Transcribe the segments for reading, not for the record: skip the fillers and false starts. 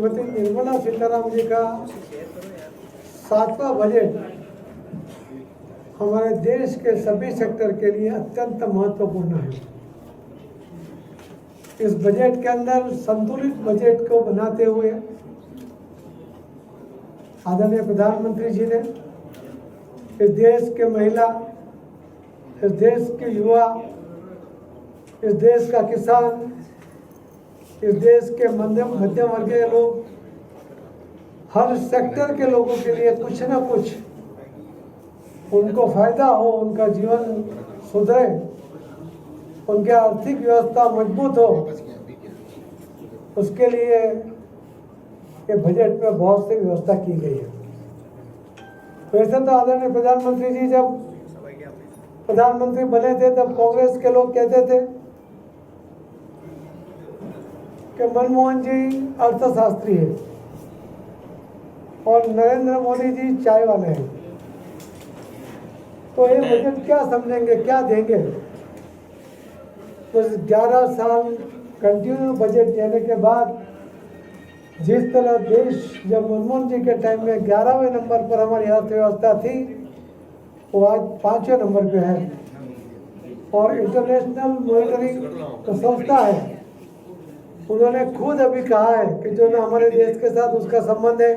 श्रीमती निर्मला सीतारामन जी का 7वां बजट हमारे देश के सभी सेक्टर के लिए अत्यंत महत्वपूर्ण है। इस बजट के अंदर संतुलित बजट को बनाते हुए आदरणीय प्रधानमंत्री जी ने इस देश के महिला, इस देश के युवा, इस देश का किसान, इस देश के मध्यम वर्गीय लोग, हर सेक्टर के लोगों के लिए कुछ न कुछ उनको फायदा हो, उनका जीवन सुधरे, उनकी आर्थिक व्यवस्था मजबूत हो, उसके लिए ये बजट में बहुत सी व्यवस्था की गई है। वैसे तो आदरणीय प्रधानमंत्री जी जब प्रधानमंत्री बने थे तब कांग्रेस के लोग कहते थे कि मनमोहन जी अर्थशास्त्री है और नरेंद्र मोदी जी चाय वाले हैं, तो ये बजट क्या समझेंगे, क्या देंगे। तो 11 साल कंटिन्यू बजट देने के बाद जिस तरह देश जब मनमोहन जी के टाइम में 11वें नंबर पर हमारी अर्थव्यवस्था थी, वो आज 5वें नंबर पे है। और इंटरनेशनल मॉनिटरी जो संस्था है, उन्होंने खुद अभी कहा है कि जो ना हमारे देश के साथ उसका संबंध है,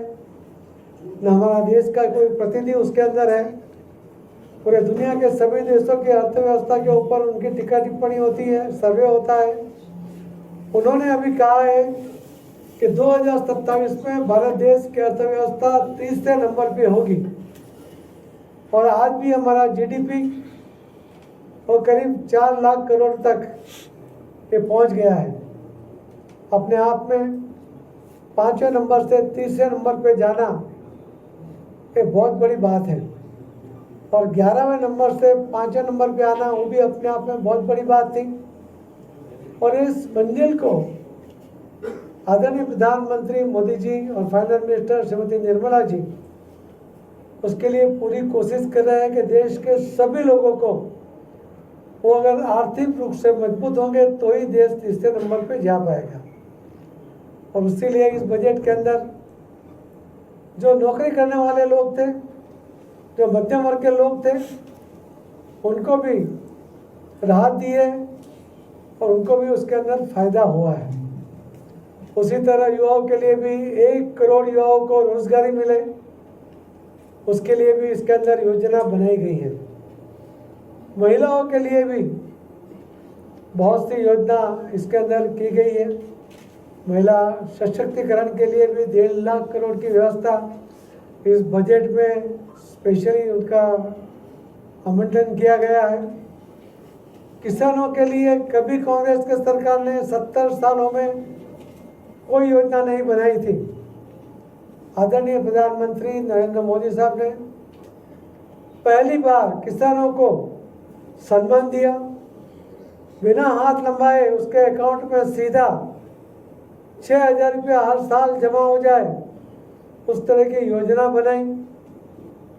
न हमारा देश का कोई प्रतिनिधि उसके अंदर है, पूरे दुनिया के सभी देशों की अर्थव्यवस्था के ऊपर उनकी टीका टिप्पणी होती है, सर्वे होता है। उन्होंने अभी कहा है कि 2027 में भारत देश की अर्थव्यवस्था 30वें नंबर पे होगी और आज भी हमारा जीडीपी वो करीब 4 लाख करोड़ तक ये पहुंच गया है। अपने आप में 5वें नंबर से 30वें नंबर पे जाना ये बहुत बड़ी बात है और 11वें नंबर से 5वें नंबर पे आना वो भी अपने आप में बहुत बड़ी बात थी। और इस मंजिल को आदरणीय प्रधानमंत्री मोदी जी और फाइनेंस मिनिस्टर श्रीमती निर्मला जी उसके लिए पूरी कोशिश कर रहे हैं कि देश के सभी लोगों को वो अगर आर्थिक रूप से मजबूत होंगे तो ही देश 30वें नंबर पे जा पाएगा। और इसीलिए इस बजट के अंदर जो नौकरी करने वाले लोग थे, जो मध्यम वर्ग के लोग थे, उनको भी राहत दी है और उनको भी उसके अंदर फायदा हुआ है। उसी तरह युवाओं के लिए भी 1 करोड़ युवाओं को रोजगारी मिले, उसके लिए भी इसके अंदर योजना बनाई गई है। महिलाओं के लिए भी बहुत सी योजना इसके अंदर की गई है। महिला सशक्तिकरण के लिए भी 1.5 लाख करोड़ की व्यवस्था इस बजट में स्पेशली उनका आवंटन किया गया है। किसानों के लिए कभी कांग्रेस के सरकार ने 70 सालों में कोई योजना नहीं बनाई थी। आदरणीय प्रधानमंत्री नरेंद्र मोदी साहब ने पहली बार किसानों को सम्मान दिया, बिना हाथ लंबाए उसके अकाउंट में सीधा 6,000 रुपया हर साल जमा हो जाए, उस तरह की योजना बनाई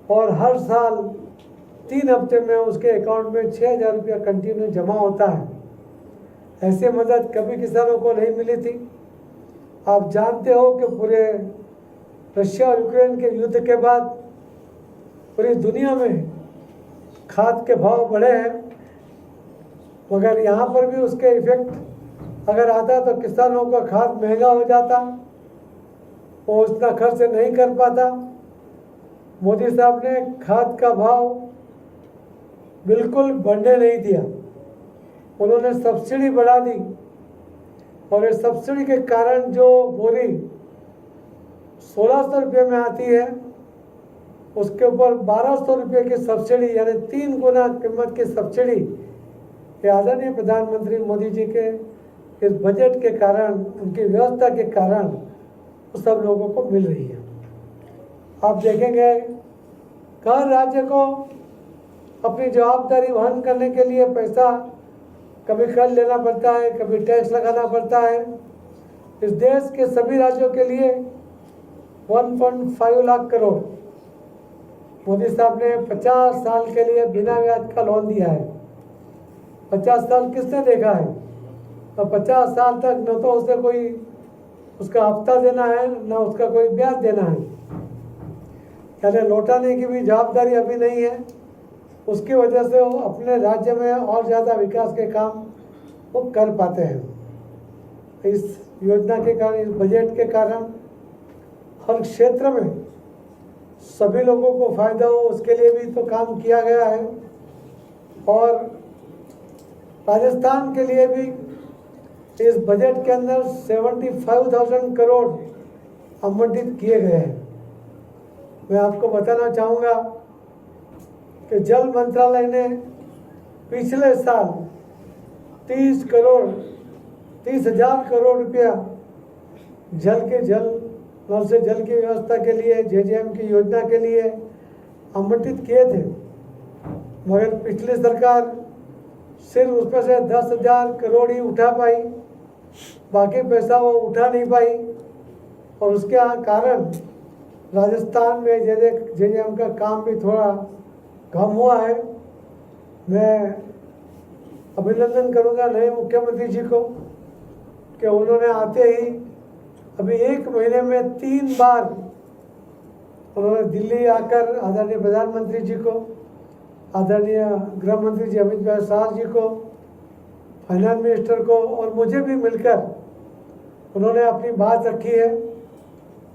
और हर साल 3 हफ्ते में उसके अकाउंट में 6,000 रुपया कंटिन्यू जमा होता है। ऐसे मदद कभी किसानों को नहीं मिली थी। आप जानते हो कि पूरे रशिया और यूक्रेन के युद्ध के बाद पूरी दुनिया में खाद के भाव बढ़े हैं, मगर यहाँ पर भी उसके इफेक्ट अगर आता तो किसानों का खाद महंगा हो जाता, वो उतना खर्च नहीं कर पाता। मोदी साहब ने खाद का भाव बिल्कुल बढ़ने नहीं दिया, उन्होंने सब्सिडी बढ़ा दी और इस सब्सिडी के कारण जो बोरी 1600 रुपये में आती है, उसके ऊपर 1200 रुपये की सब्सिडी यानी 3 गुना कीमत की सब्सिडी ये आदरणीय प्रधानमंत्री मोदी जी के इस बजट के कारण, उनकी व्यवस्था के कारण सब लोगों को मिल रही है। आप देखेंगे हर राज्य को अपनी जवाबदारी वहन करने के लिए पैसा कभी कर्ज लेना पड़ता है, कभी टैक्स लगाना पड़ता है। इस देश के सभी राज्यों के लिए 1.5 लाख करोड़ मोदी साहब ने 50 साल के लिए बिना ब्याज का लोन दिया है। 50 साल किसने देखा है? और 50 साल तक न तो उसे कोई उसका हफ्ता देना है, ना उसका कोई ब्याज देना है, यानी लौटाने की भी जवाबदारी अभी नहीं है। उसकी वजह से वो अपने राज्य में और ज़्यादा विकास के काम वो कर पाते हैं। इस योजना के कारण, इस बजट के कारण हर क्षेत्र में सभी लोगों को फायदा हो, उसके लिए भी तो काम किया गया है। और राजस्थान के लिए भी इस बजट के अंदर 75,000 करोड़ आवंटित किए गए हैं। मैं आपको बताना चाहूँगा कि जल मंत्रालय ने पिछले साल 30,000 करोड़ रुपया नल से जल की व्यवस्था के लिए, जेजेएम की योजना के लिए आवंटित किए थे, मगर पिछली सरकार सिर्फ उसमें से 10,000 करोड़ ही उठा पाई, बाकी पैसा वो उठा नहीं पाई। और उसके कारण राजस्थान में जेजेएम का काम भी थोड़ा कम हुआ है। मैं अभिनंदन करूंगा नए मुख्यमंत्री जी को कि उन्होंने आते ही अभी 1 महीने में 3 बार उन्होंने दिल्ली आकर आदरणीय प्रधानमंत्री जी को, आदरणीय गृह मंत्री जी अमित भाई शाह जी को, फाइनेंस मिनिस्टर को और मुझे भी मिलकर उन्होंने अपनी बात रखी है।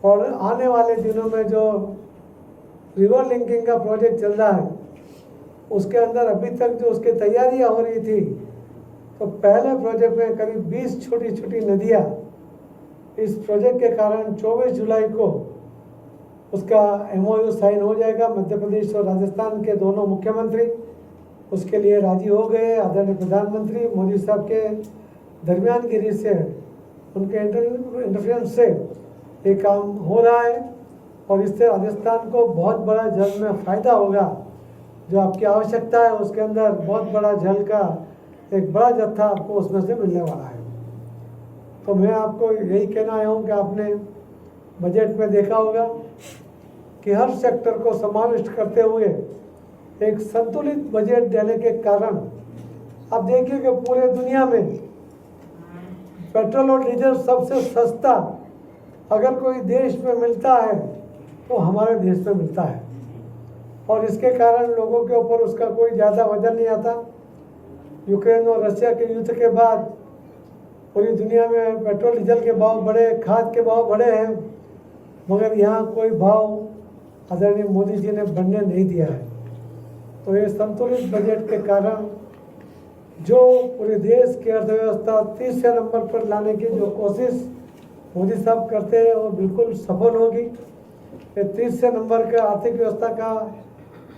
और आने वाले दिनों में जो रिवर लिंकिंग का प्रोजेक्ट चल रहा है, उसके अंदर अभी तक जो उसकी तैयारियां हो रही थी, तो पहले प्रोजेक्ट में करीब 20 छोटी छोटी नदियां इस प्रोजेक्ट के कारण 24 जुलाई को उसका MOU साइन हो जाएगा। मध्य प्रदेश और राजस्थान के दोनों मुख्यमंत्री उसके लिए राजी हो गए। आदरणीय प्रधानमंत्री मोदी साहब के दरमियानगिरी से, उनके इंटरफेरेंस से ये काम हो रहा है और इससे राजस्थान को बहुत बड़ा जल में फ़ायदा होगा। जो आपकी आवश्यकता है उसके अंदर बहुत बड़ा जल का एक बड़ा जत्था आपको उसमें से मिलने वाला है। तो मैं आपको यही कहना आया हूँ कि आपने बजट में देखा होगा कि हर सेक्टर को समाविष्ट करते हुए एक संतुलित बजट देने के कारण आप देखिए कि पूरे दुनिया में पेट्रोल और डीजल सबसे सस्ता अगर कोई देश में मिलता है तो हमारे देश में मिलता है। और इसके कारण लोगों के ऊपर उसका कोई ज़्यादा वजन नहीं आता। यूक्रेन और रशिया के युद्ध के बाद पूरी दुनिया में पेट्रोल डीजल के भाव बढ़े, खाद के भाव बढ़े हैं, मगर यहाँ कोई भाव आदरणीय मोदी जी ने बढ़ने नहीं दिया है। तो ये संतुलित बजट के कारण जो पूरे देश की अर्थव्यवस्था तीसरे नंबर पर लाने की जो कोशिश मोदी साहब करते हैं वो बिल्कुल सफल होगी। ये तीसरे नंबर का आर्थिक व्यवस्था का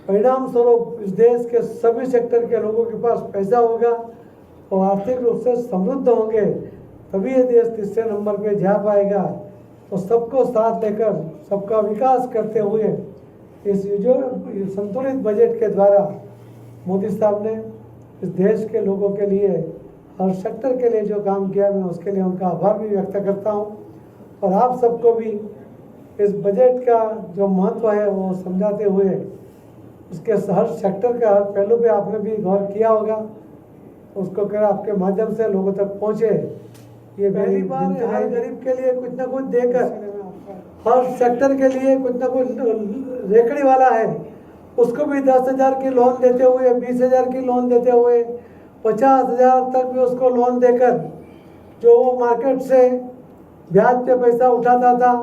परिणाम स्वरूप इस देश के सभी सेक्टर के लोगों के पास पैसा होगा और आर्थिक रूप से समृद्ध होंगे, तभी ये देश तीसरे नंबर पे जा पाएगा। तो सबको साथ लेकर सबका विकास करते हुए इस जो संतुलित बजट के द्वारा मोदी साहब ने इस देश के लोगों के लिए, हर सेक्टर के लिए जो काम किया, मैं उसके लिए उनका आभार भी व्यक्त करता हूँ। और आप सबको भी इस बजट का जो महत्व है वो समझाते हुए उसके हर सेक्टर का हर पहलू पे आपने भी गौर किया होगा, उसको कर आपके माध्यम से लोगों तक पहुँचे। ये पहली बार हर गरीब के लिए कुछ ना कुछ देकर, हर सेक्टर के लिए कुछ ना कुछ रेकड़ी वाला है उसको भी 10,000 की लोन देते हुए, 20,000 की लोन देते हुए, 50,000 तक भी उसको लोन देकर, जो वो मार्केट से ब्याज पे पैसा उठाता था,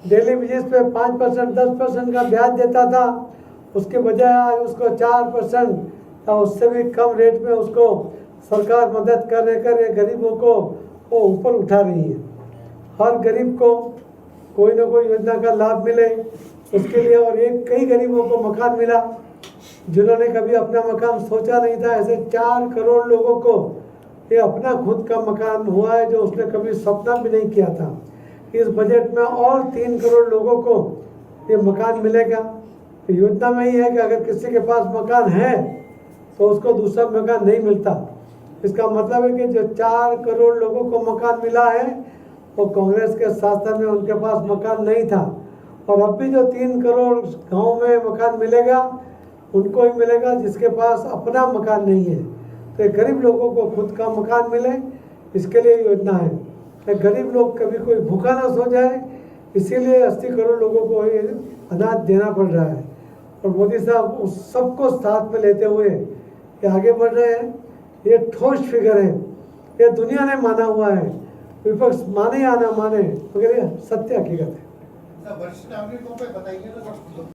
डेली बेसिस पे 5%, 10% का ब्याज देता था, उसके बजाय आज उसको 4% या उससे भी कम रेट में उसको सरकार मदद कर गरीबों को वो ऊपर उठा रही है। हर गरीब को कोई ना कोई योजना का लाभ मिले उसके लिए। और कई गरीबों को मकान मिला जिन्होंने कभी अपना मकान सोचा नहीं था। ऐसे 4 करोड़ लोगों को ये अपना खुद का मकान हुआ है जो उसने कभी सपना भी नहीं किया था। इस बजट में और 3 करोड़ लोगों को ये मकान मिलेगा। योजना में ही है कि अगर किसी के पास मकान है तो उसको दूसरा मकान नहीं मिलता। इसका मतलब है कि जो 4 करोड़ लोगों को मकान मिला है वो कांग्रेस के शासन में उनके पास मकान नहीं था। और अब भी जो 3 करोड़ गांव में मकान मिलेगा उनको ही मिलेगा जिसके पास अपना मकान नहीं है। तो गरीब लोगों को खुद का मकान मिले, इसके लिए योजना है। कि गरीब लोग कभी कोई भूखा ना सो जाए, इसीलिए 80 करोड़ लोगों को ये अनाज देना पड़ रहा है। और मोदी साहब उस सबको साथ में लेते हुए ये आगे बढ़ रहे हैं। ये ठोस फिगर है, ये दुनिया ने माना हुआ है, विपक्ष माने या ना माने, मगर ये सत्य हकीकत है। वरिष्ठ नागरिकों पे बताइए ना।